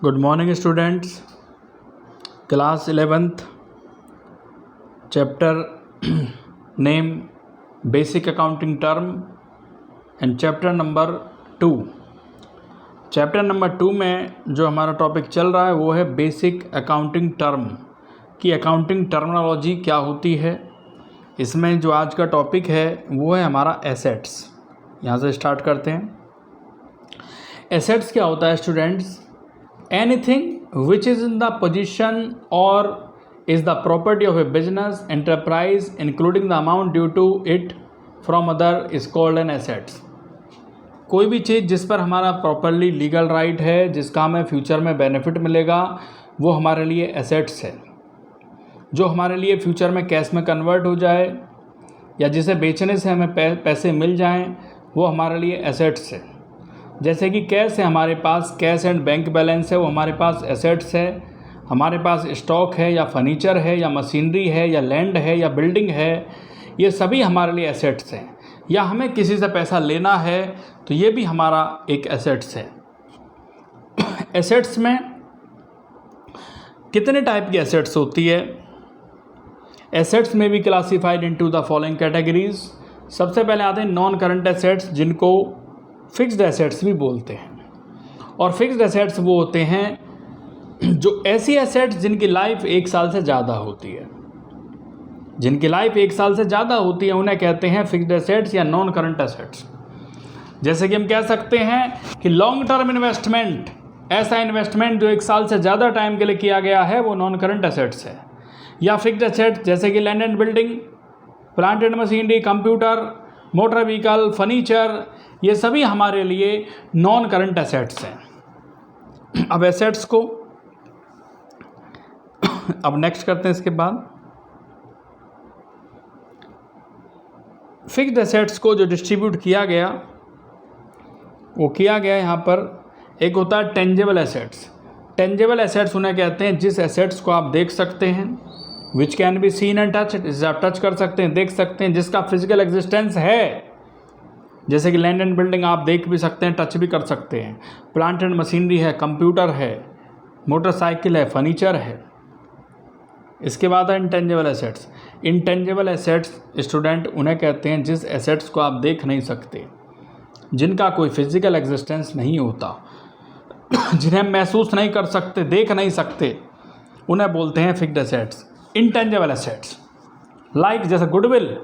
Good morning, students. Class 11th, chapter name Basic Accounting Term and chapter number 2. Chapter number 2 में जो हमारा topic चल रहा है वो है बेसिक अकाउंटिंग टर्म की अकाउंटिंग टर्मिनोलॉजी क्या होती है। इसमें जो आज का टॉपिक है वो है हमारा एसेट्स। यहाँ से स्टार्ट करते हैं। एसेट्स क्या होता है students? Anything which is in the position और is the property of a business enterprise including the amount due to it from other is called an assets. कोई भी चीज़ जिस पर हमारा प्रॉपरली लीगल राइट है, जिसका हमें फ्यूचर में बेनिफिट मिलेगा, वो हमारे लिए एसेट्स है। जो हमारे लिए फ्यूचर में कैश में कन्वर्ट हो जाए या जिसे बेचने से हमें पैसे मिल जाएं, वो हमारे लिए एसेट्स है। जैसे कि कैश है, हमारे पास कैश एंड बैंक बैलेंस है, वो हमारे पास एसेट्स है। हमारे पास स्टॉक है या फर्नीचर है या मशीनरी है या लैंड है या बिल्डिंग है, ये सभी हमारे लिए एसेट्स हैं। या हमें किसी से पैसा लेना है तो ये भी हमारा एक एसेट्स है। एसेट्स में कितने टाइप की एसेट्स होती है? एसेट्स में भी classified into the following categories. सबसे पहले आते हैं नॉन करंट एसेट्स, जिनको फिक्स्ड एसेट्स भी बोलते हैं। और फिक्स्ड एसेट्स वो होते हैं जो ऐसी एसेट्स जिनकी लाइफ 1 साल से ज़्यादा होती है। जिनकी लाइफ 1 साल से ज़्यादा होती है उन्हें कहते हैं फिक्स्ड एसेट्स या नॉन करंट एसेट्स। जैसे कि हम कह सकते हैं कि लॉन्ग टर्म इन्वेस्टमेंट, ऐसा इन्वेस्टमेंट जो 1 साल से ज़्यादा टाइम के लिए किया गया है, वो नॉन करंट एसेट्स है। या फिक्स्ड एसेट्स जैसे कि land and building, plant and machinery, computer, motor vehicle, furniture, ये सभी हमारे लिए नॉन करंट एसेट्स हैं। अब एसेट्स को अब नेक्स्ट करते हैं। इसके बाद फिक्स्ड एसेट्स को जो डिस्ट्रीब्यूट किया गया वो किया गया यहाँ पर, एक होता है टेंजेबल एसेट्स। टेंजेबल एसेट्स उन्हें कहते हैं जिस एसेट्स को आप देख सकते हैं, which can be seen and touch, जिसे आप टच कर सकते हैं, देख सकते हैं, जिसका फिजिकल एग्जिस्टेंस है। जैसे कि लैंड एंड बिल्डिंग आप देख भी सकते हैं, टच भी कर सकते हैं। प्लांट एंड मशीनरी है, कंप्यूटर है, मोटरसाइकिल है, फर्नीचर है। इसके बाद है intangible assets. Intangible assets student उन्हें कहते हैं जिस एसेट्स को आप देख नहीं सकते, जिनका कोई फिजिकल एग्जिस्टेंस नहीं होता, जिन्हें महसूस नहीं कर सकते, देख नहीं सकते, उन्हें बोलते हैं fixed assets. Intangible assets like जैसे गुडविल।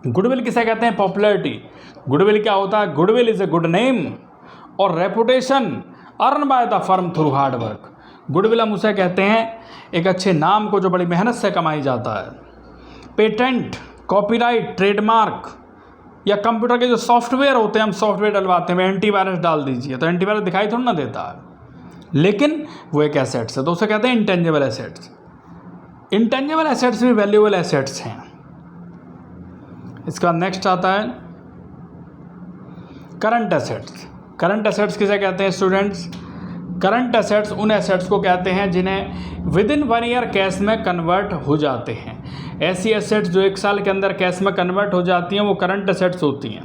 गुडविल किसे कहते हैं? पॉपुलैरिटी। गुडविल क्या होता है? Goodwill is a good name और reputation earn by the firm through hard work. Goodwill हम उसे कहते हैं एक अच्छे नाम को जो बड़ी मेहनत से कमाई जाता है। पेटेंट, कॉपीराइट, ट्रेडमार्क या कंप्यूटर के जो सॉफ्टवेयर होते हैं, हम सॉफ्टवेयर डलवाते हैं, एंटीवायरस डाल दीजिए तो एंटीवायरस दिखाई थोड़ा ना देता है, लेकिन वो एक एसेट्स है, तो उसे कहते हैं इंटेंजिबल एसेट्स। इंटेंजिबल एसेट्स भी वैल्यूएबल एसेट्स हैं। इसका नेक्स्ट आता है करंट एसेट्स। करंट एसेट्स किसे कहते हैं स्टूडेंट्स? करंट एसेट्स उन एसेट्स को कहते हैं जिन्हें विद इन 1 ईयर कैश में कन्वर्ट हो जाते हैं। ऐसी एसेट्स जो 1 साल के अंदर कैश में कन्वर्ट हो जाती हैं वो करंट एसेट्स होती हैं।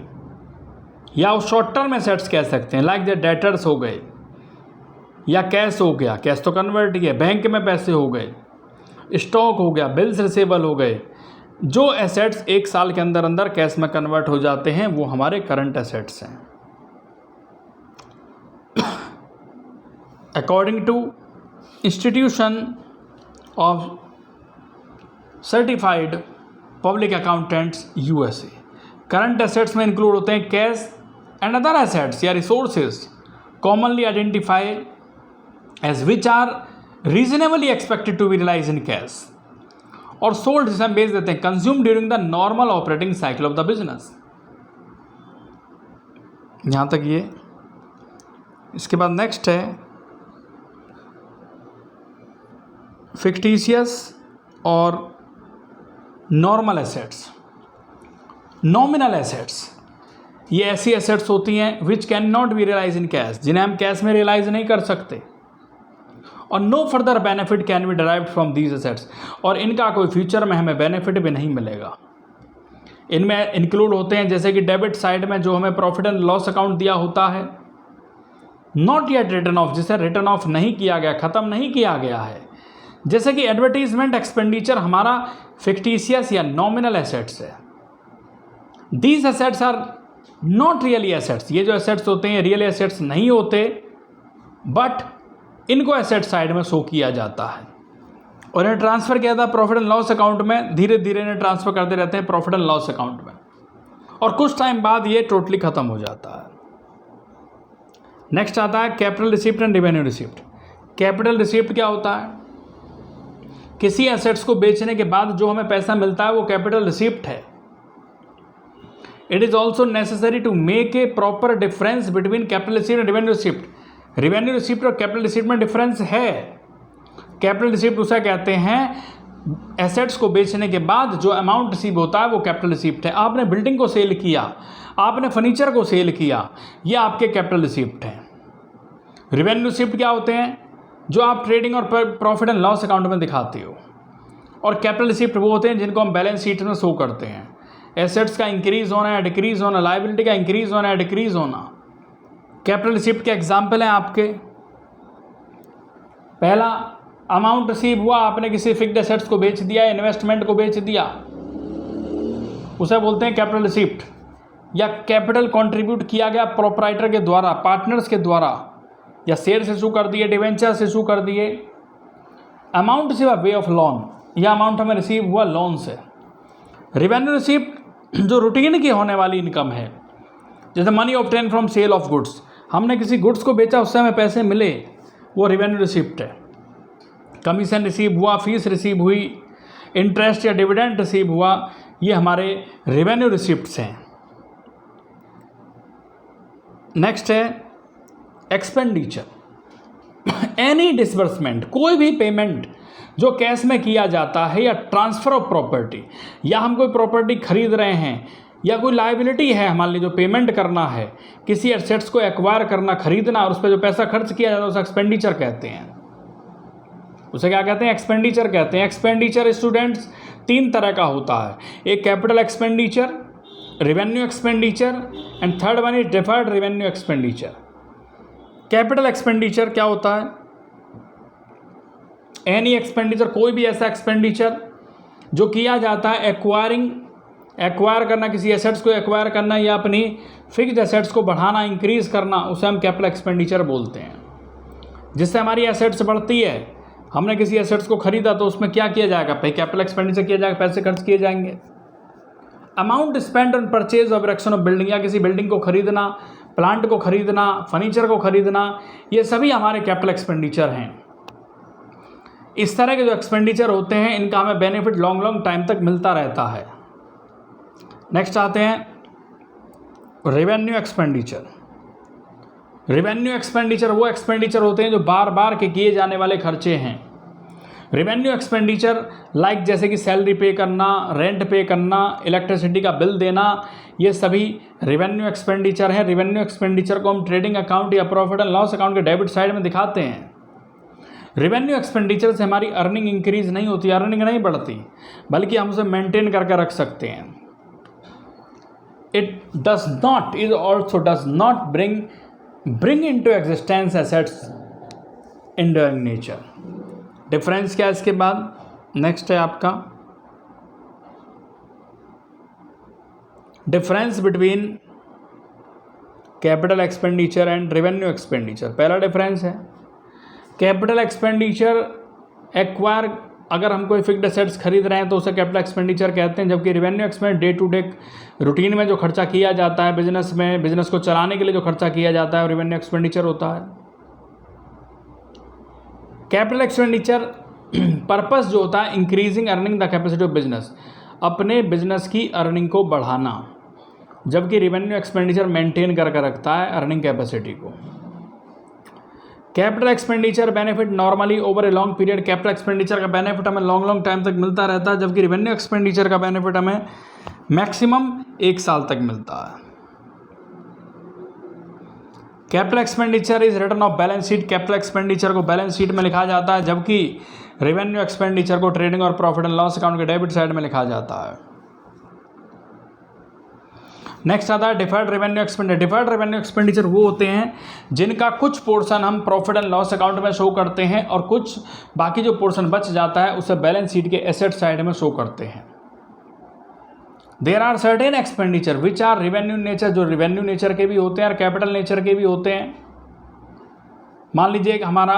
या वो शॉर्ट टर्म एसेट्स कह सकते हैं, लाइक द डेटर्स हो गए या कैश हो गया, कैश तो कन्वर्ट ही है, बैंक में पैसे हो गए, स्टॉक हो गया, बिल्स रिसीवेबल हो गए। जो एसेट्स 1 साल के अंदर अंदर कैश में कन्वर्ट हो जाते हैं वो हमारे करंट एसेट्स हैं। According to Institution of Certified Public Accountants USA, current assets में इंक्लूड होते हैं कैश एंड अदर एसेट्स या resources commonly identify as which are reasonably expected to be realise in cash और सोल्ड, जिसे हम बेच देते हैं, consume during the normal operating cycle of the business. यहाँ तक ये। इसके बाद नेक्स्ट है फिक्टिशियस और नॉर्मल एसेट्स। नॉमिनल एसेट्स ये ऐसी एसेट्स होती हैं which can not be realise in cash, जिन्हें हम कैश में रियलाइज नहीं कर सकते, और no further benefit can be derived from these assets, और इनका कोई फ्यूचर में हमें बेनिफिट भी नहीं मिलेगा। इनमें इंक्लूड होते हैं जैसे कि डेबिट साइड में जो हमें प्रॉफिट एंड लॉस अकाउंट दिया होता है, नॉट येट रिटर्न ऑफ, जिसे रिटर्न ऑफ नहीं किया गया, ख़त्म नहीं किया गया है। जैसे कि एडवर्टीजमेंट एक्सपेंडिचर हमारा फिक्टिशियस या नॉमिनल एसेट्स है। These assets are not really assets, ये जो एसेट्स होते हैं रियल एसेट्स नहीं होते, बट इनको एसेट साइड में शो किया जाता है और इन्हें ट्रांसफ़र किया जाता है प्रॉफिट एंड लॉस अकाउंट में। धीरे धीरे इन्हें ट्रांसफ़र करते रहते हैं प्रॉफिट एंड लॉस अकाउंट में और कुछ टाइम बाद ये टोटली ख़त्म हो जाता है। नेक्स्ट आता है capital receipt and revenue receipt. Capital receipt क्या होता है? किसी एसेट्स को बेचने के बाद जो हमें पैसा मिलता है वो कैपिटल रिसिप्ट है। It is also necessary to make a proper difference between capital receipt and revenue receipt. Revenue receipt और कैपिटल रिसिप्ट में डिफरेंस है। कैपिटल रिसिप्ट उसे कहते हैं एसेट्स को बेचने के बाद जो अमाउंट रिसीव होता है वो कैपिटल रिसिप्ट है। आपने बिल्डिंग को सेल किया, आपने फर्नीचर को सेल किया, ये आपके कैपिटल रिसिप्ट हैं। रेवेन्यू रिसिप्ट क्या होते हैं? जो आप ट्रेडिंग और प्रॉफिट एंड लॉस अकाउंट में दिखाते हो। और कैपिटल रिसिप्ट वो होते हैं जिनको हम बैलेंस शीट में शो करते हैं। एसेट्स का इंक्रीज होना या डिक्रीज होना, लायबिलिटी का इंक्रीज होना या डिक्रीज होना। कैपिटल रिसिप्ट के एग्जाम्पल हैं आपके। पहला, अमाउंट रिसीव हुआ, आपने किसी फिक्स्ड एसेट्स को बेच दिया, इन्वेस्टमेंट को बेच दिया, उसे बोलते हैं कैपिटल रिसिप्ट। या कैपिटल कंट्रीब्यूट किया गया प्रोप्राइटर के द्वारा, पार्टनर्स के द्वारा, या शेयर्स इशू कर दिए, डिवेंचर्स इशू कर दिए। Amount receive way of loan, यह अमाउंट हमें रिसीव हुआ लोन से। रेवेन्यू रिसिप्ट जो रूटीन की होने वाली इनकम है, जैसे money obtain from sale of goods, हमने किसी गुड्स को बेचा, उससे हमें पैसे मिले, वो रेवेन्यू रिसिप्ट है। कमीशन रिसीव हुआ, फीस रिसीव हुई, इंटरेस्ट या डिविडेंड रिसीव हुआ, ये हमारे रेवेन्यू रिसिप्ट्स हैं। नेक्स्ट है एक्सपेंडिचर। एनी डिसबर्समेंट, कोई भी पेमेंट जो कैश में किया जाता है, या ट्रांसफ़र ऑफ प्रॉपर्टी, या हम कोई प्रॉपर्टी खरीद रहे हैं, या कोई लायबिलिटी है हमारे लिए जो पेमेंट करना है, किसी एसेट्स को एक्वायर करना, खरीदना, और उस पर जो पैसा खर्च किया जाता है उसे एक्सपेंडिचर कहते हैं। उसे क्या कहते हैं? एक्सपेंडिचर कहते हैं। एक्सपेंडिचर स्टूडेंट्स 3 तरह का होता है। एक capital expenditure, revenue expenditure, and third one is deferred revenue expenditure. Capital expenditure क्या होता है? एनी एक्सपेंडिचर, कोई भी ऐसा एक्सपेंडिचर जो किया जाता है एक्वायर करना, किसी एसेट्स को एक्वायर करना, या अपनी फिक्स्ड एसेट्स को बढ़ाना, इंक्रीज़ करना, उसे हम कैपिटल एक्सपेंडिचर बोलते हैं। जिससे हमारी एसेट्स बढ़ती है, हमने किसी एसेट्स को खरीदा तो उसमें क्या किया जाएगा? कैपिटल एक्सपेंडिचर किया जाएगा, पैसे खर्च किए जाएंगे। Amount spend on purchase of erection of building, या किसी बिल्डिंग को खरीदना, प्लांट को खरीदना, फर्नीचर को खरीदना, ये सभी हमारे कैपिटल एक्सपेंडिचर हैं। इस तरह के जो एक्सपेंडिचर होते हैं, इनका हमें बेनिफिट लॉन्ग टाइम तक मिलता रहता है। नेक्स्ट आते हैं रेवेन्यू एक्सपेंडिचर। रेवेन्यू एक्सपेंडिचर वो एक्सपेंडिचर होते हैं जो बार बार के किए जाने वाले खर्चे हैं। रेवेन्यू एक्सपेंडिचर लाइक जैसे कि सैलरी पे करना, रेंट पे करना, इलेक्ट्रिसिटी का बिल देना, ये सभी रेवेन्यू एक्सपेंडिचर है। रेवेन्यू एक्सपेंडिचर को हम ट्रेडिंग अकाउंट या प्रॉफिट एंड लॉस अकाउंट के डेबिट साइड में दिखाते हैं। रेवेन्यू एक्सपेंडिचर से हमारी अर्निंग इंक्रीज नहीं होती, अर्निंग नहीं बढ़ती, बल्कि हम उसे मेंटेन करके रख सकते हैं। It does not, is also does not bring into existence assets enduring nature. Difference क्या है इसके बाद? नेक्स्ट है आपका difference between capital expenditure and revenue expenditure. पहला डिफरेंस है कैपिटल एक्सपेंडिचर एक्वायर, अगर हम कोई फिक्स्ड एसेट्स खरीद रहे हैं तो उसे कैपिटल एक्सपेंडिचर कहते हैं। जबकि revenue expenditure day to day routine में जो खर्चा किया जाता है बिजनेस में, बिजनेस को चलाने के लिए जो खर्चा किया जाता है, रेवेन्यू एक्सपेंडिचर होता है। कैपिटल एक्सपेंडिचर पर्पस जो होता है increasing earning the capacity of business, अपने बिजनेस की अर्निंग को बढ़ाना, जबकि रेवेन्यू एक्सपेंडिचर मेंटेन करके रखता है अर्निंग कैपेसिटी को। Capital expenditure benefit normally over a long period, capital expenditure का बेनिफिट हमें लॉन्ग टाइम तक मिलता रहता है, जबकि रेवेन्यू एक्सपेंडिचर का बेनिफिट हमें मैक्सिमम 1 साल तक मिलता है। Capital expenditure is return of balance sheet, capital expenditure को बैलेंस शीट में लिखा जाता है, जबकि रेवेन्यू एक्सपेंडिचर को ट्रेडिंग और प्रॉफिट एंड लॉस अकाउंट के डेबिट साइड में लिखा जाता है। नेक्स्ट आता है deferred revenue expenditure. Deferred revenue expenditure वो होते हैं जिनका कुछ पोर्शन हम प्रॉफिट एंड लॉस अकाउंट में शो करते हैं और कुछ बाकी जो पोर्शन बच जाता है उसे बैलेंस शीट के एसेट साइड में शो करते हैं। There are certain expenditure which are revenue nature, जो रेवेन्यू नेचर के भी होते हैं और कैपिटल नेचर के भी होते हैं। मान लीजिए हमारा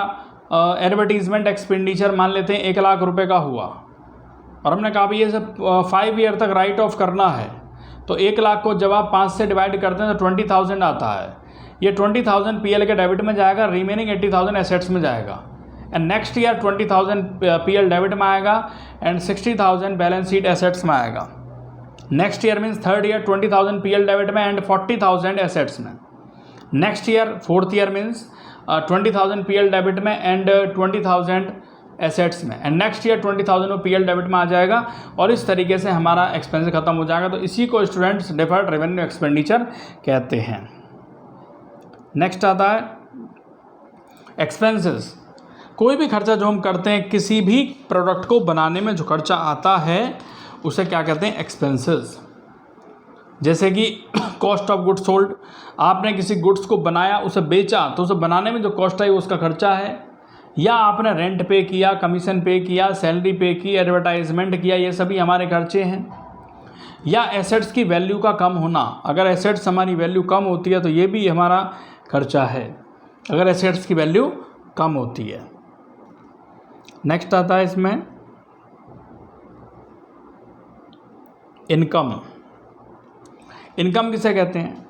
एडवर्टीजमेंट एक्सपेंडिचर मान लेते हैं 1 लाख रुपए का हुआ और हमने कहा भी ये सब 5 ईयर तक राइट ऑफ करना है, तो 1 लाख को जब आप 5 से डिवाइड करते हैं तो 20,000 आता है। ये 20,000 पीएल के डेबिट में जाएगा, रिमेनिंग 80,000 एसेट्स में जाएगा। And next year 20,000 PL debit में आएगा एंड 60,000 बैलेंस शीट एसेट्स में आएगा। Next year means third year 20,000 PL debit में एंड 40,000 एसेट्स में। Next year fourth year means 20,000 PL debit में एंड 20,000 एसेट्स में। एंड नेक्स्ट ईयर 20,000 वो पीएल डेबिट में आ जाएगा और इस तरीके से हमारा एक्सपेंस खत्म हो जाएगा। तो इसी को स्टूडेंट्स डिफर्ड रेवेन्यू एक्सपेंडिचर कहते हैं। नेक्स्ट आता है एक्सपेंसेस। कोई भी खर्चा जो हम करते हैं, किसी भी प्रोडक्ट को बनाने में जो खर्चा आता है उसे क्या कहते हैं? एक्सपेंसेस। जैसे कि कॉस्ट ऑफ गुड्स सोल्ड, आपने किसी गुड्स को बनाया, उसे बेचा, तो उसे बनाने में जो कॉस्ट आई वो उसका खर्चा है। या आपने रेंट पे किया, कमीशन पे किया, सैलरी पे की, एडवर्टाइजमेंट किया, ये सभी हमारे खर्चे हैं। या एसेट्स की वैल्यू का कम होना, अगर एसेट्स हमारी वैल्यू कम होती है तो ये भी हमारा खर्चा है, अगर एसेट्स की वैल्यू कम होती है। नेक्स्ट आता है इसमें इनकम। इनकम किसे कहते हैं?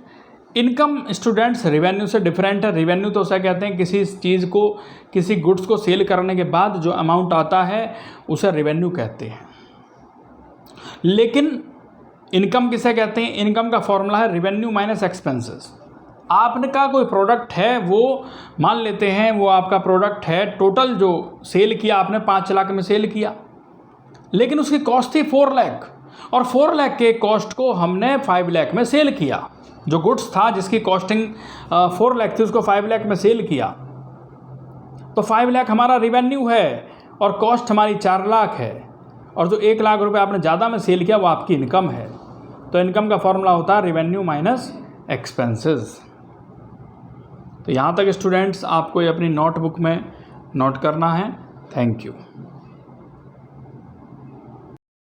इनकम स्टूडेंट्स रेवेन्यू से डिफरेंट है। रेवेन्यू तो उसे कहते हैं किसी चीज़ को, किसी गुड्स को सेल करने के बाद जो अमाउंट आता है उसे रेवेन्यू कहते हैं। लेकिन इनकम किसे कहते हैं? इनकम का फॉर्मूला है रेवेन्यू माइनस एक्सपेंसेस। आपने का कोई प्रोडक्ट है, वो मान लेते हैं वो आपका प्रोडक्ट है, टोटल जो सेल किया आपने 5 लाख में सेल किया, लेकिन उसकी कॉस्ट थी 4 लाख और 4 लाख के कॉस्ट को हमने 5 लाख में सेल किया। जो गुड्स था जिसकी कॉस्टिंग 4 लाख थी उसको 5 लाख में सेल किया, तो 5 लाख हमारा रेवेन्यू है और कॉस्ट हमारी 4 लाख है, और जो 1 लाख रुपए आपने ज़्यादा में सेल किया वो आपकी इनकम है। तो इनकम का फॉर्मूला होता है रेवेन्यू माइनस एक्सपेंसेस। तो यहाँ तक स्टूडेंट्स आपको ये अपनी नोटबुक में नोट करना है। Thank you.